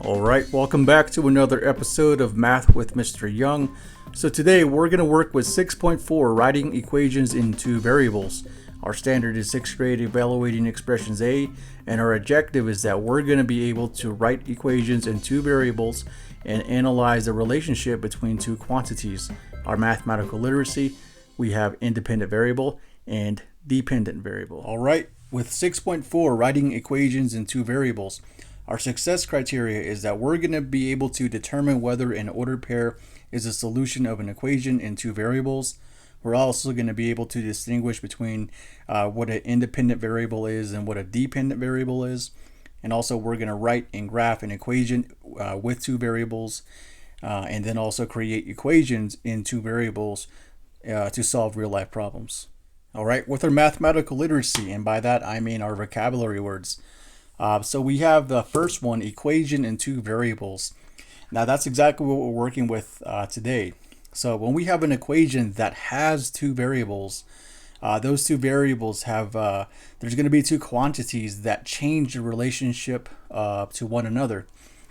All right, welcome back to another episode of Math with Mr. Young. So today we're going to work with 6.4, writing equations in two variables. Our standard is 6th grade evaluating expressions A, and our objective is that we're going to be able to write equations in two variables and analyze the relationship between two quantities. Our mathematical literacy, we have independent variable and dependent variable. All right, with 6.4, writing equations in two variables, our success criteria is that we're going to be able to determine whether an ordered pair is a solution of an equation in two variables. We're also going to be able to distinguish between what an independent variable is and what a dependent variable is. And also we're going to write and graph an equation with two variables and then also create equations in two variables to solve real life problems. All right, with our mathematical literacy, and by that I mean our vocabulary words. So we have the first one, equation in two variables. Now that's exactly what we're working with today. So when we have an equation that has two variables, those two variables have, there's going to be two quantities that change the relationship to one another.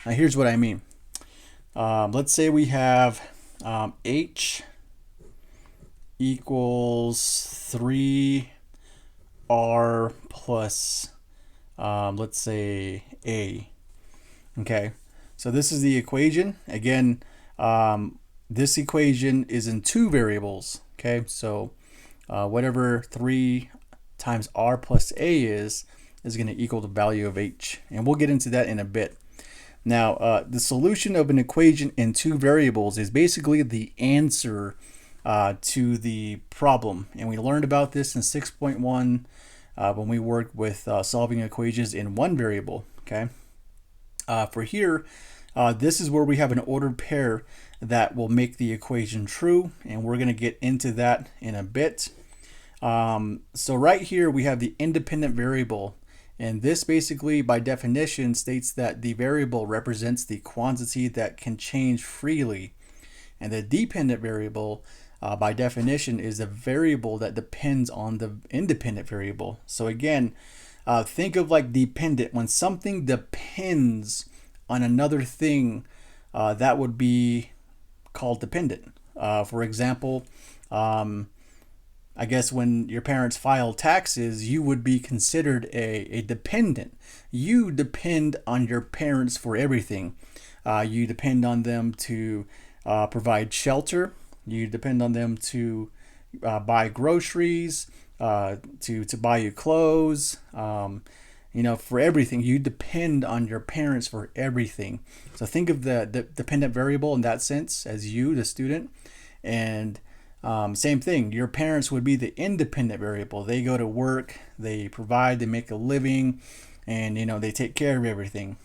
Now here's what I mean. Let's say we have h equals 3r plus let's say a. Okay, so this is the equation. Again, this equation is in two variables. Okay, so whatever 3 times r plus a is going to equal the value of h, and we'll get into that in a bit. Now the solution of an equation in two variables is basically the answer to the problem, and we learned about this in 6.1 when we worked with solving equations in one variable. Okay, for here, this is where we have an ordered pair that will make the equation true, and we're going to get into that in a bit. So right here we have the independent variable, and this basically by definition states that the variable represents the quantity that can change freely, and the dependent variable by definition is a variable that depends on the independent variable. So again, think of like dependent. When something depends on another thing, that would be called dependent. For example, I guess when your parents file taxes, you would be considered a dependent. You depend on your parents for everything. You depend on them to provide shelter. You depend on them to buy groceries, to buy you clothes, for everything. You depend on your parents for everything. So think of the dependent variable in that sense as you, the student. And same thing, your parents would be the independent variable. They go to work, they provide, they make a living, and they take care of everything.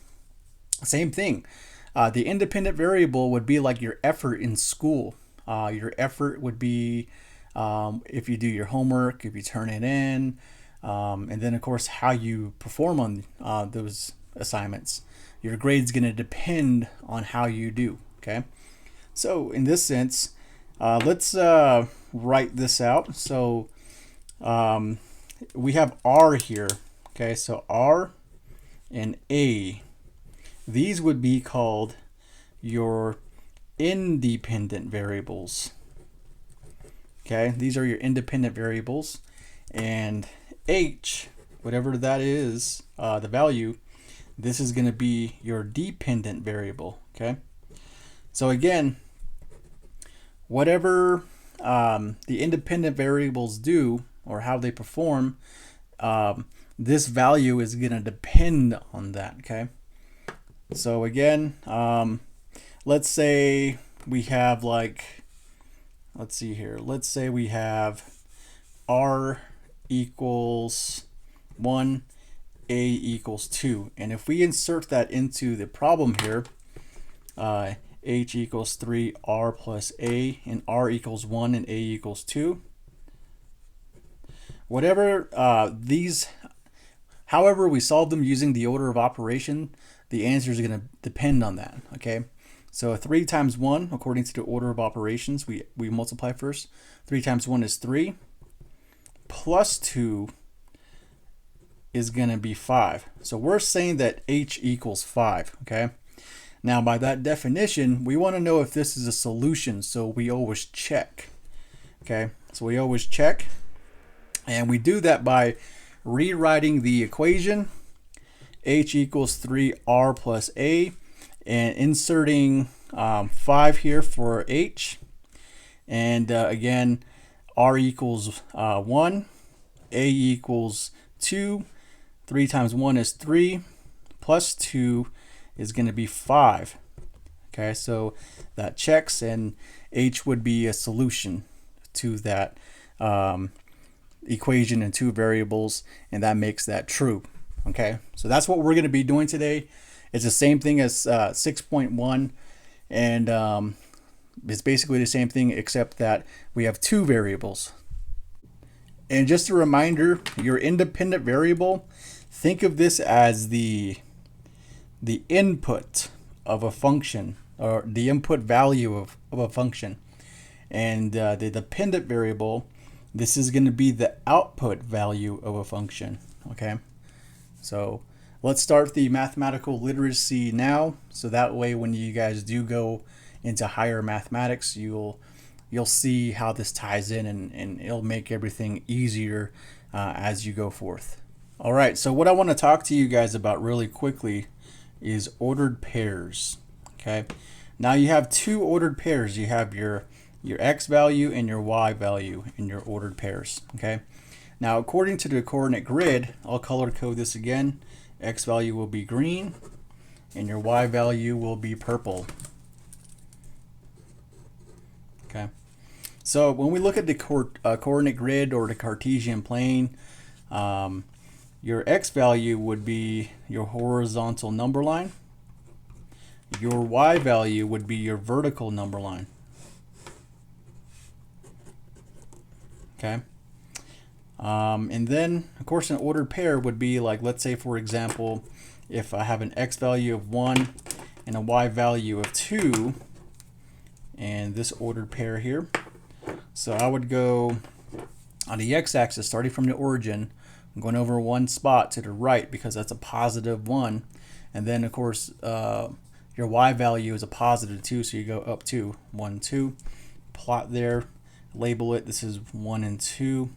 Same thing. The independent variable would be like your effort in school. Your effort would be if you do your homework, if you turn it in, and then of course how you perform on those assignments. Your grade's going to depend on how you do. Okay, so in this sense, let's write this out. So we have r here. Okay, so r and a, these would be called your independent variables. Okay, these are your independent variables, and h, whatever that is, the value, this is going to be your dependent variable. Okay, so again, whatever the independent variables do or how they perform, this value is going to depend on that. Okay, so again, let's say we have let's see here. Let's say we have r equals 1, a equals 2. And if we insert that into the problem here, h equals 3, r plus a, and r equals 1 and a equals 2. However we solve them using the order of operation, the answer is going to depend on that. Okay, so 3 times 1, according to the order of operations, we multiply first. 3 times 1 is 3, plus 2 is going to be 5. So we're saying that h equals 5. Okay, Now, by that definition, we want to know if this is a solution, so we always check. Okay, so we always check, and we do that by rewriting the equation h equals 3r plus a, and inserting 5 here for h, and again, r equals 1, a equals 2, 3 times 1 is 3, plus 2 is going to be 5. Okay, so that checks, and h would be a solution to that equation in two variables, and that makes that true. Okay, so that's what we're going to be doing today. It's the same thing as 6.1, and it's basically the same thing except that we have two variables. And just a reminder, your independent variable, think of this as the input of a function, or the input value of a function. And the dependent variable, this is going to be the output value of a function. Okay, so let's start the mathematical literacy now, so that way when you guys do go into higher mathematics, you'll see how this ties in, and it'll make everything easier as you go forth. All right, so what I want to talk to you guys about really quickly is ordered pairs. Okay, now you have two ordered pairs. You have your x value and your y value in your ordered pairs. Okay, now according to the coordinate grid, I'll color code this again. X value will be green and your y value will be purple. Okay, so when we look at the coordinate grid or the Cartesian plane, your x value would be your horizontal number line. Your y value would be your vertical number line. Okay, and then of course an ordered pair would be like, let's say for example, if I have an x value of 1 and a y value of 2, and this ordered pair here, so I would go on the x-axis starting from the origin. I'm going over one spot to the right because that's a positive 1, and then of course your y value is a positive 2, so you go up 2, 1, 2, plot there, label it, this is 1 and 2,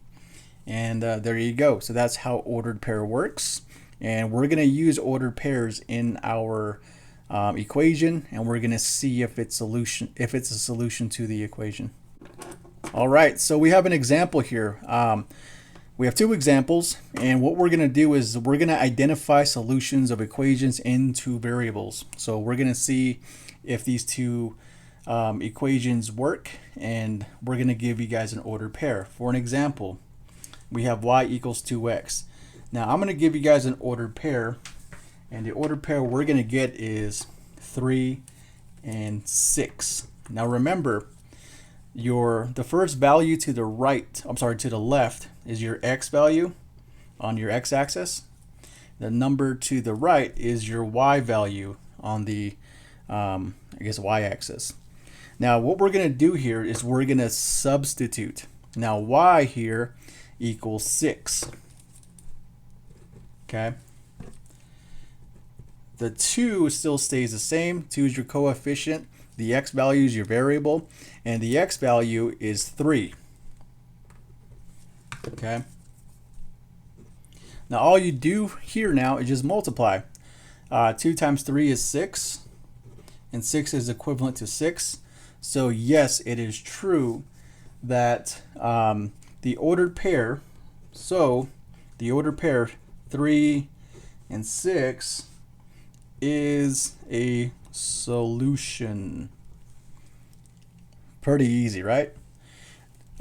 and there you go. So that's how ordered pair works, and we're going to use ordered pairs in our equation, and we're going to see if it's a solution to the equation. All right, so we have an example here. We have two examples, and what we're going to do is we're going to identify solutions of equations in two variables. So we're going to see if these two equations work, and we're going to give you guys an ordered pair. For an example, we have y equals 2x. Now I'm going to give you guys an ordered pair, and the ordered pair we're going to get is 3 and 6. Now remember, the first value to the right, to the left, is your x value on your x-axis. The number to the right is your y value on the y-axis. Now what we're going to do here is we're going to substitute. Now y here equals 6. Okay, the 2 still stays the same. 2 is your coefficient, the x value is your variable, and the x value is 3. Okay, now all you do here now is just multiply. 2 times 3 is 6, and 6 is equivalent to 6. So yes, it is true that the ordered pair, so the ordered pair 3 and 6 is a solution. Pretty easy, right?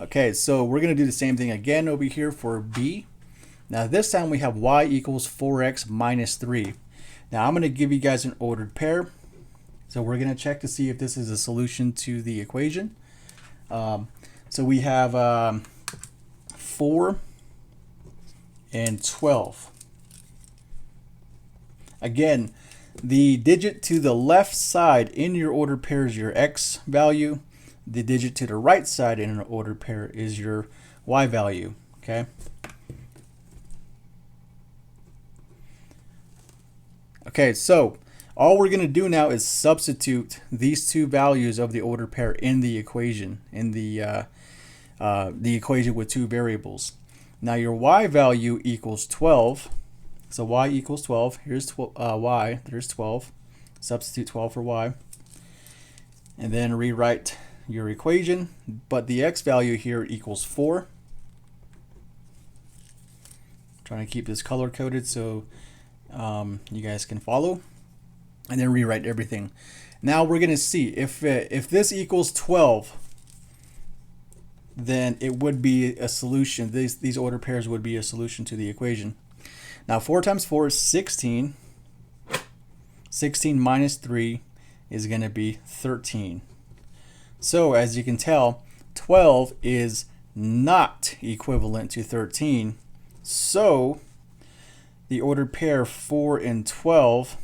Okay, so we're going to do the same thing again over here for B. Now this time we have y equals 4x minus 3. Now I'm going to give you guys an ordered pair. So we're going to check to see if this is a solution to the equation. So we have 4 and 12. Again, the digit to the left side in your ordered pair is your x value. The digit to the right side in an ordered pair is your y value. Okay. Okay, so All we're going to do now is substitute these two values of the ordered pair in the equation, in the equation with two variables. Now your y value equals 12. So y equals 12. Here's y. There's 12. Substitute 12 for y. And then rewrite your equation. But the x value here equals 4. Trying to keep this color coded so you guys can follow. And then rewrite everything. Now we're going to see if this equals 12, then it would be a solution. These order pairs would be a solution to the equation. Now 4 times 4 is 16. 16 minus 3 is going to be 13. So as you can tell, 12 is not equivalent to 13. So the ordered pair 4 and 12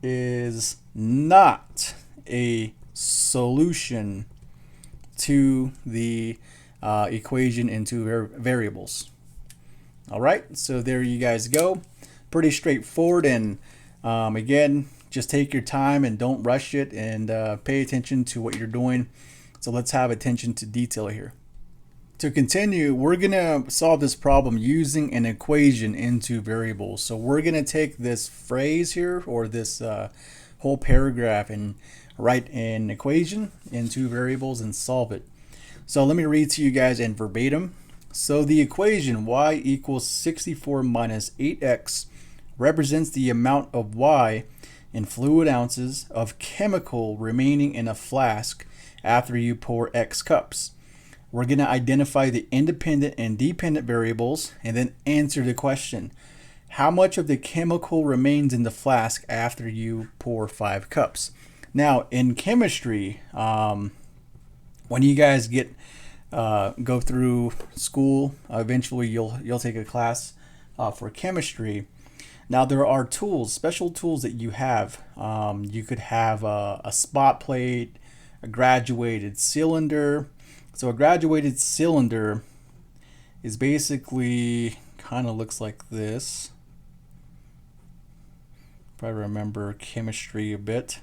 is not a solution to the equation in two variables. All right, so there you guys go. Pretty straightforward, and again, just take your time and don't rush it, and pay attention to what you're doing. So let's have attention to detail here. To continue, we're gonna solve this problem using an equation in two variables. So we're gonna take this phrase here, or this whole paragraph, and write an equation in two variables and solve it. So let me read to you guys in verbatim. So the equation y equals 64 minus 8x represents the amount of y in fluid ounces of chemical remaining in a flask after you pour x cups. We're going to identify the independent and dependent variables and then answer the question: how much of the chemical remains in the flask after you pour 5 cups? Now in chemistry, when you guys go through school, eventually you'll take a class for chemistry. Now there are tools, special tools that you have. You could have a spot plate, a graduated cylinder. So a graduated cylinder is basically kind of looks like this. If I remember chemistry a bit.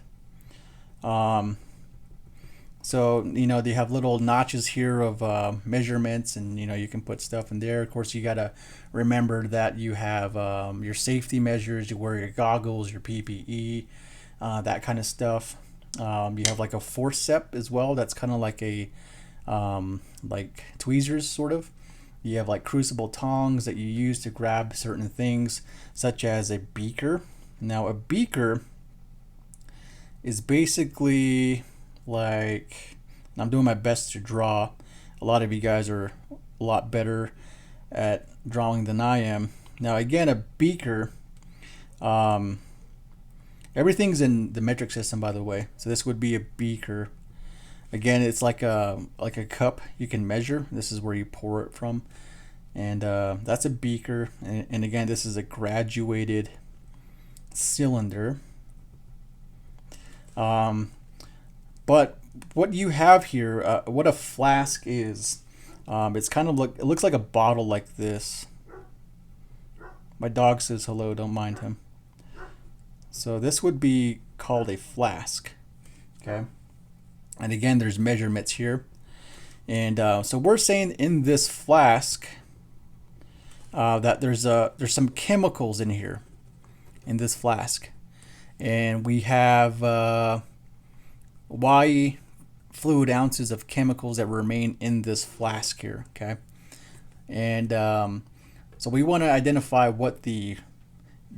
So, you know, they have little notches here of measurements, and, you know, you can put stuff in there. Of course, you got to remember that you have your safety measures. You wear your goggles, your PPE, that kind of stuff. You have like a forceps as well. That's kind of like a like tweezers sort of. You have like crucible tongs that you use to grab certain things, such as a beaker. Now a beaker is basically like, I'm doing my best to draw. A lot of you guys are a lot better at drawing than I am. Now again, a beaker, everything's in the metric system, by the way. So this would be a beaker. Again, it's like a cup you can measure. This is where you pour it from, and that's a beaker. And again, this is a graduated cylinder. But what you have here, what a flask is, it's kind of it looks like a bottle like this. My dog says hello, don't mind him. So this would be called a flask, okay? And again, there's measurements here. And so we're saying in this flask that there's some chemicals in here, in this flask. And we have Y fluid ounces of chemicals that remain in this flask here, okay? And so we want to identify what the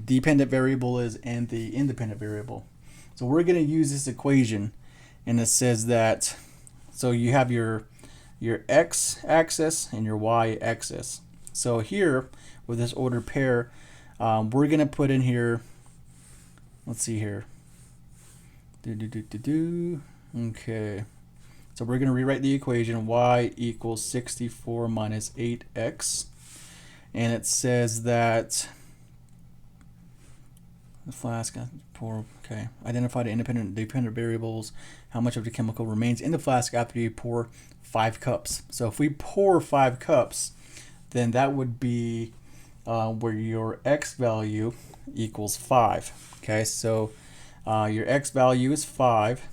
dependent variable is and the independent variable. So we're going to use this equation, and it says that, so you have your x-axis and your y-axis. So here, with this ordered pair, we're going to put in here, let's see here. Okay. So we're going to rewrite the equation y equals 64 minus 8x. And it says that the flask, okay, identify the independent and dependent variables, how much of the chemical remains in the flask after you pour 5 cups. So if we pour 5 cups, then that would be where your x value equals 5. Okay, so Your x value is 5,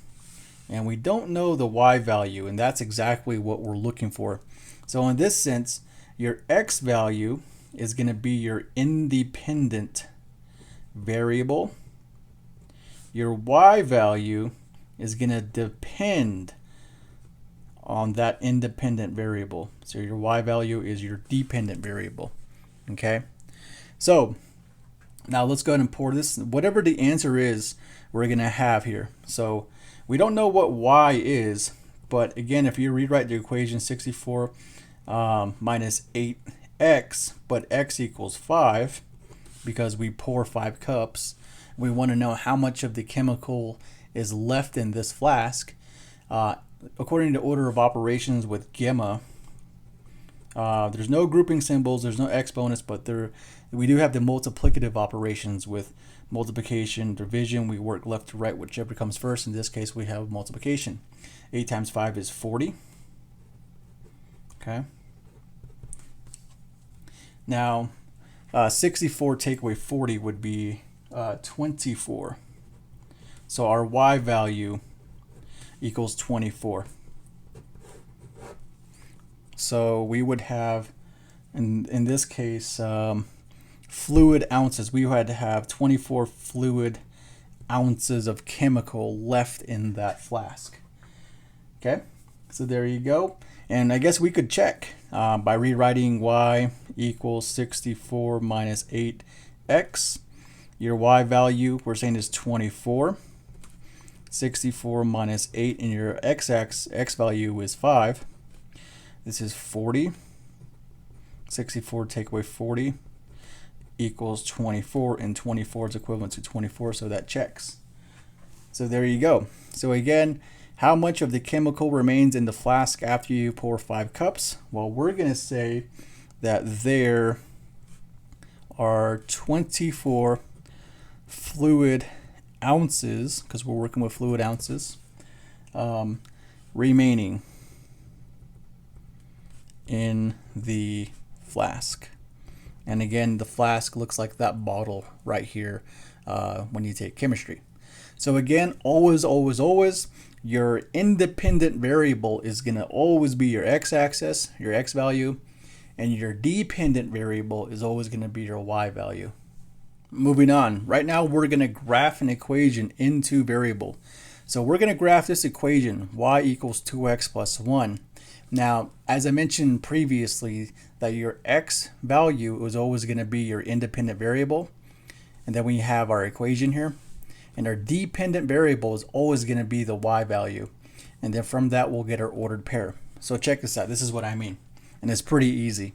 and we don't know the y value, and that's exactly what we're looking for. So in this sense, your x value is going to be your independent variable. Your y value is going to depend on that independent variable. So your y value is your dependent variable. Okay, so now let's go ahead and pour this. Whatever the answer is, we're going to have here. So we don't know what y is, but again, if you rewrite the equation 64 minus 8x, but x equals 5, because we pour 5 cups, we want to know how much of the chemical is left in this flask. According to order of operations with gamma, there's no grouping symbols, there's no exponents, but we do have the multiplicative operations with multiplication, division. We work left to right, whichever comes first. In this case, we have multiplication. 8 times 5 is 40. Okay. Now, 64 take away 40 would be 24. So our y value equals 24. So we would have, in this case, fluid ounces. We had to have 24 fluid ounces of chemical left in that flask. Okay, so there you go. And I guess we could check by rewriting y equals 64 minus 8x. Your y value, we're saying, is 24. 64 minus 8, and your x value is 5. This is 40. 64 take away 40 equals 24, and 24 is equivalent to 24, so that checks. So there you go. So again, how much of the chemical remains in the flask after you pour 5 cups? Well, we're going to say that there are 24 fluid ounces, because we're working with fluid ounces, remaining in the flask. And again, the flask looks like that bottle right here when you take chemistry. So again, always, your independent variable is going to always be your x-axis, your x value, and your dependent variable is always going to be your y value. Moving on, right now we're going to graph an equation in two variable. So we're going to graph this equation, y equals 2x plus 1. Now, as I mentioned previously, that your x value is always going to be your independent variable. And then we have our equation here. And our dependent variable is always going to be the y value. And then from that, we'll get our ordered pair. So check this out. This is what I mean. And it's pretty easy.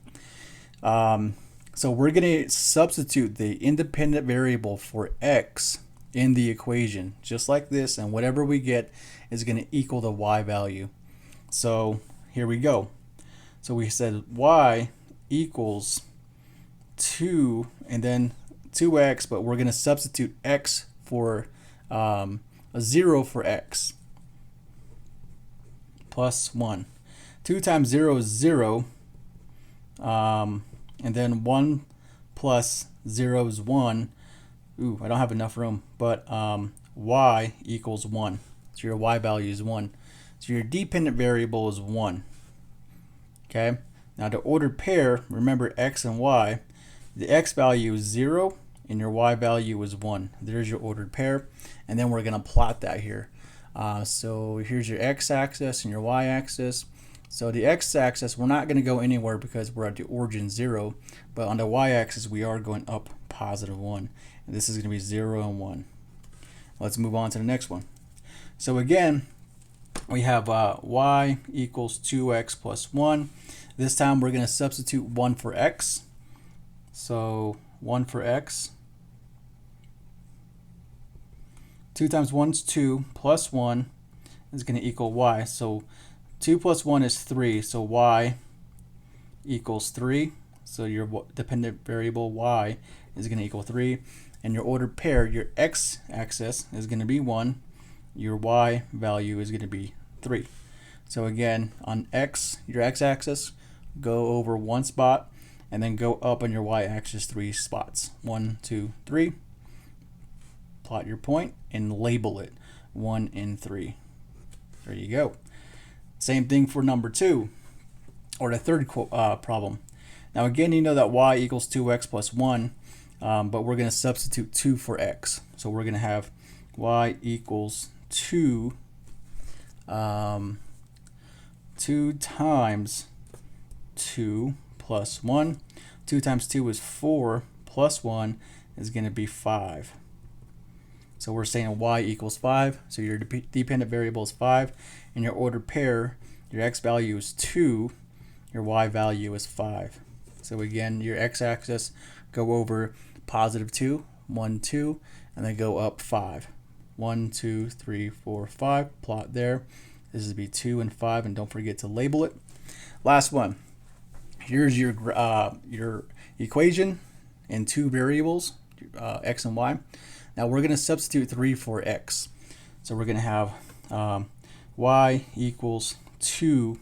So we're going to substitute the independent variable for x in the equation, just like this. And whatever we get is going to equal the y value. So here we go. So we said y equals 2 and then 2x, but we're going to substitute x for a 0 for x, plus 1. 2 times 0 is 0, and then 1 plus 0 is 1. Ooh, I don't have enough room, but y equals 1. So your y value is 1. So your dependent variable is 1. Okay, now the ordered pair, remember x and y, the x value is 0 and your y value is 1. There's your ordered pair, and then we're going to plot that here. So here's your x-axis and your y-axis. So the x-axis, we're not going to go anywhere because we're at the origin 0, but on the y-axis we are going up positive 1. And this is going to be 0 and 1. Let's move on to the next one. So again, we have y equals 2x plus 1. This time we're going to substitute 1 for x. So 1 for x. 2 times 1 is 2, plus 1 is going to equal y. So 2 plus 1 is 3, so y equals 3. So your dependent variable y is going to equal 3. And your ordered pair, your x-axis is going to be 1. Your y value is going to be 3. So again, on x, your x-axis, go over 1 spot, and then go up on your y-axis 3 spots. 1, 2, 3. plot your point and label it 1 and 3. There you go. Same thing for number 2, or the third problem. Now again, you know that y equals 2x plus 1, but we're going to substitute 2 for x. So we're going to have y equals 2 times 2 plus 1. 2 times 2 is 4, plus 1 is going to be 5. So we're saying y equals 5. So your dependent variable is 5. And your ordered pair, your x value is 2. Your y value is 5. So again, your x-axis, go over positive 2, 1, 2, and then go up 5. 1, 2, 3, 4, 5. Plot there. This is be 2 and 5, and don't forget to label it. Last one. Here's your equation in 2 variables, x and y. Now we're going to substitute 3 for x. So we're going to have y equals 2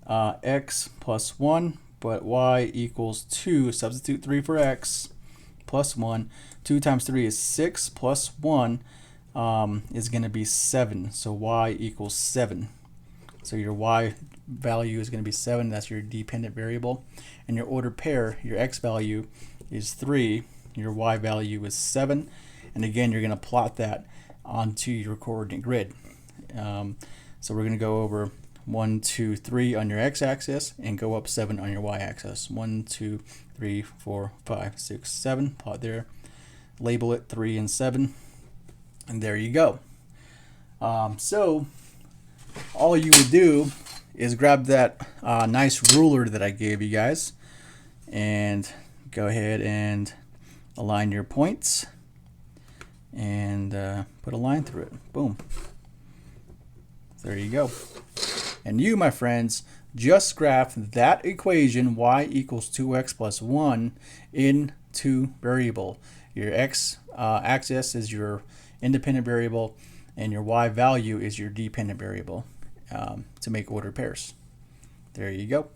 x plus 1, but y equals 2, substitute 3 for x, plus 1. 2 times 3 is 6, plus 1 is going to be 7. So y equals 7. So your y value is going to be 7. That's your dependent variable. And your ordered pair, your x value is 3. Your y value is 7. And again, you're going to plot that onto your coordinate grid. So we're going to go over 1, 2, 3 on your x-axis and go up 7 on your y-axis. 1, 2, 3, 4, 5, 6, 7. Plot there. Label it 3 and 7. And there you go. So all you would do is grab that nice ruler that I gave you guys and go ahead and align your points and put a line through it. Boom. There you go. And you, my friends, just graph that equation, y equals 2x plus 1, into variable. Your x axis is your independent variable, and your y value is your dependent variable to make ordered pairs. There you go.